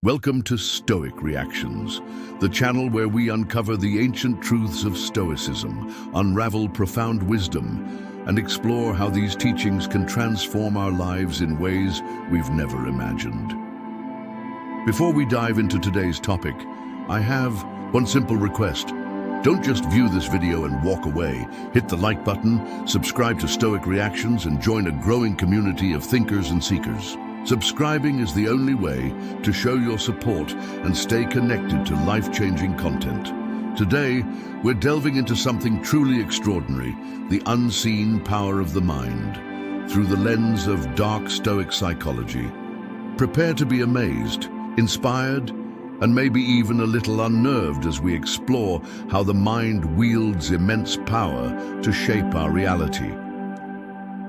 Welcome to Stoic Reactions, the channel where we uncover the ancient truths of Stoicism, unravel profound wisdom, and explore how these teachings can transform our lives in ways we've never imagined. Before we dive into today's topic, I have one simple request. Don't just view this video and walk away. Hit the like button, subscribe to Stoic Reactions, and join a growing community of thinkers and seekers. Subscribing is the only way to show your support and stay connected to life-changing content. Today, we're delving into something truly extraordinary, the unseen power of the mind, through the lens of Dark Stoic Psychology. Prepare to be amazed, inspired, and maybe even a little unnerved as we explore how the mind wields immense power to shape our reality.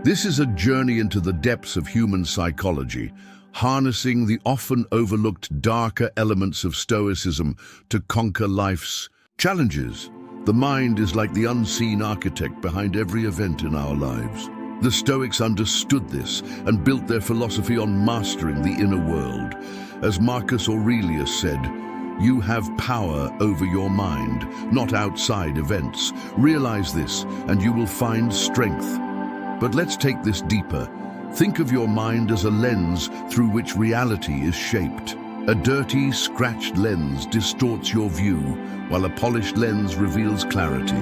This is a journey into the depths of human psychology, harnessing the often overlooked darker elements of Stoicism to conquer life's challenges. The mind is like the unseen architect behind every event in our lives. The Stoics understood this and built their philosophy on mastering the inner world. As Marcus Aurelius said, "You have power over your mind, not outside events. Realize this, and you will find strength." But let's take this deeper. Think of your mind as a lens through which reality is shaped. A dirty, scratched lens distorts your view, while a polished lens reveals clarity.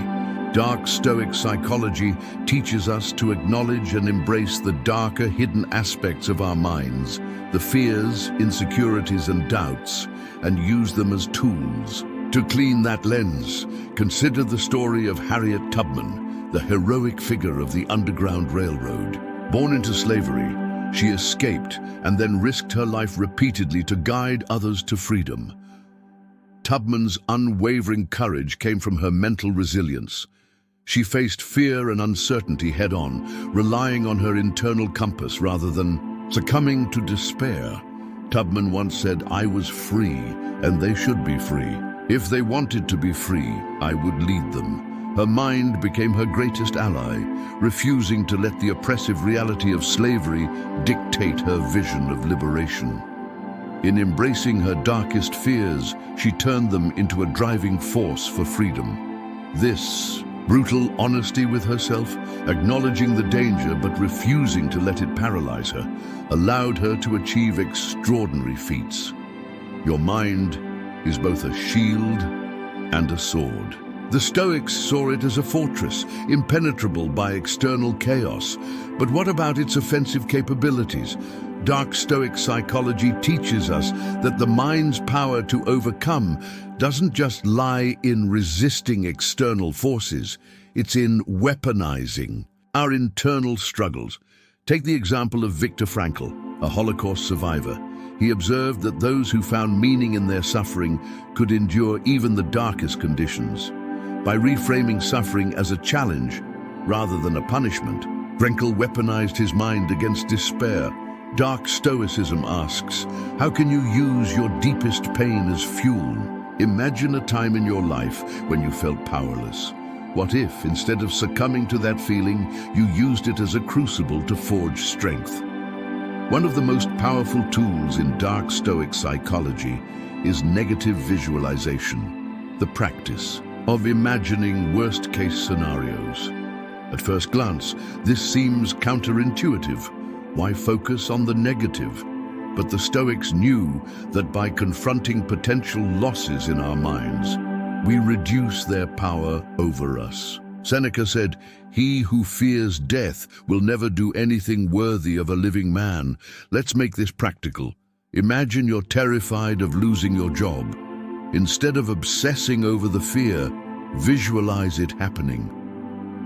Dark Stoic Psychology teaches us to acknowledge and embrace the darker, hidden aspects of our minds, the fears, insecurities, and doubts, and use them as tools. To clean that lens, consider the story of Harriet Tubman, the heroic figure of the Underground Railroad. Born into slavery, she escaped and then risked her life repeatedly to guide others to freedom. Tubman's unwavering courage came from her mental resilience. She faced fear and uncertainty head-on, relying on her internal compass rather than succumbing to despair. Tubman once said, "I was free, and they should be free. If they wanted to be free, I would lead them." Her mind became her greatest ally, refusing to let the oppressive reality of slavery dictate her vision of liberation. In embracing her darkest fears, she turned them into a driving force for freedom. This brutal honesty with herself, acknowledging the danger but refusing to let it paralyze her, allowed her to achieve extraordinary feats. Your mind is both a shield and a sword. The Stoics saw it as a fortress, impenetrable by external chaos. But what about its offensive capabilities? Dark Stoic Psychology teaches us that the mind's power to overcome doesn't just lie in resisting external forces, it's in weaponizing our internal struggles. Take the example of Viktor Frankl, a Holocaust survivor. He observed that those who found meaning in their suffering could endure even the darkest conditions. By reframing suffering as a challenge rather than a punishment, Frankl weaponized his mind against despair. Dark Stoicism asks, how can you use your deepest pain as fuel? Imagine a time in your life when you felt powerless. What if, instead of succumbing to that feeling, you used it as a crucible to forge strength? One of the most powerful tools in Dark Stoic Psychology is negative visualization, the practice of imagining worst-case scenarios. At first glance, this seems counterintuitive. Why focus on the negative? But the Stoics knew that by confronting potential losses in our minds, we reduce their power over us. Seneca said, "He who fears death will never do anything worthy of a living man." Let's make this practical. Imagine you're terrified of losing your job. Instead of obsessing over the fear, visualize it happening.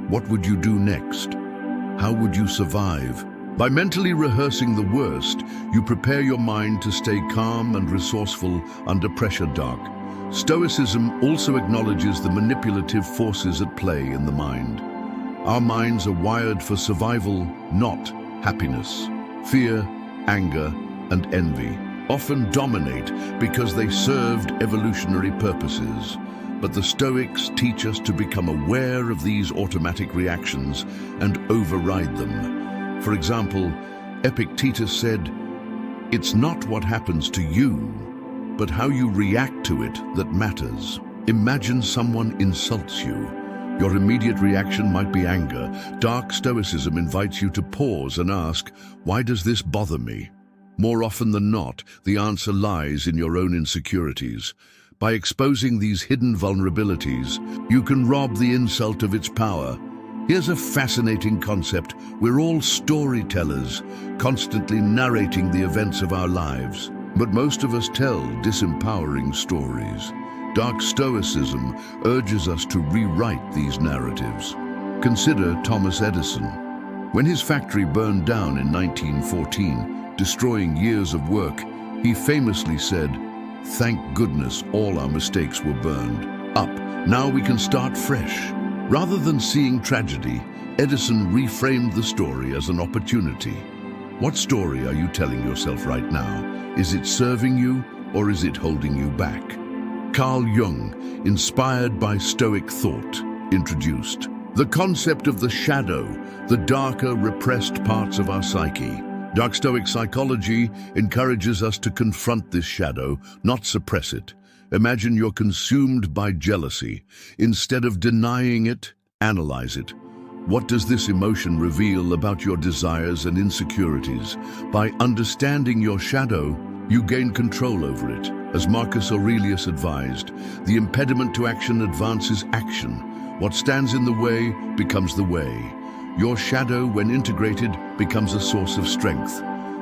What would you do next? How would you survive? By mentally rehearsing the worst, you prepare your mind to stay calm and resourceful under pressure. Dark Stoicism also acknowledges the manipulative forces at play in the mind. Our minds are wired for survival, not happiness. Fear, anger, and envy often dominate because they served evolutionary purposes. But the Stoics teach us to become aware of these automatic reactions and override them. For example, Epictetus said, "It's not what happens to you, but how you react to it that matters. Imagine someone insults you. Your immediate reaction might be anger. Dark Stoicism invites you to pause and ask, why does this bother me? More often than not, the answer lies in your own insecurities. By exposing these hidden vulnerabilities, you can rob the insult of its power. Here's a fascinating concept. We're all storytellers, constantly narrating the events of our lives. But most of us tell disempowering stories. Dark Stoicism urges us to rewrite these narratives. Consider Thomas Edison. When his factory burned down in 1914, destroying years of work, he famously said, "Thank goodness all our mistakes were burned up. Now we can start fresh." Rather than seeing tragedy, Edison reframed the story as an opportunity. What story are you telling yourself right now? Is it serving you or is it holding you back? Carl Jung, inspired by Stoic thought, introduced the concept of the shadow, the darker, repressed parts of our psyche. Dark Stoic Psychology encourages us to confront this shadow, not suppress it. Imagine you're consumed by jealousy. Instead of denying it, analyze it. What does this emotion reveal about your desires and insecurities? By understanding your shadow, you gain control over it. As Marcus Aurelius advised, the impediment to action advances action. What stands in the way becomes the way. Your shadow, when integrated, becomes a source of strength.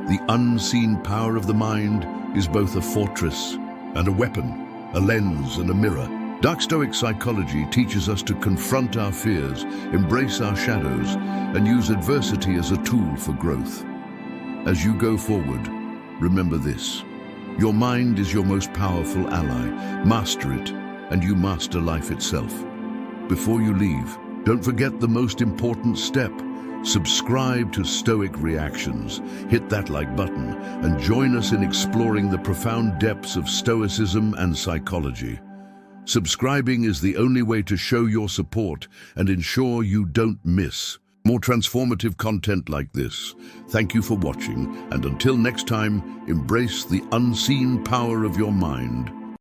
The unseen power of the mind is both a fortress and a weapon, a lens and a mirror. Dark Stoic Psychology teaches us to confront our fears, embrace our shadows, and use adversity as a tool for growth. As you go forward, remember this. Your mind is your most powerful ally. Master it, and you master life itself. Before you leave, don't forget the most important step. Subscribe to Stoic Reactions, hit that like button, and join us in exploring the profound depths of Stoicism and psychology. Subscribing is the only way to show your support and ensure you don't miss more transformative content like this. Thank you for watching, and until next time, embrace the unseen power of your mind.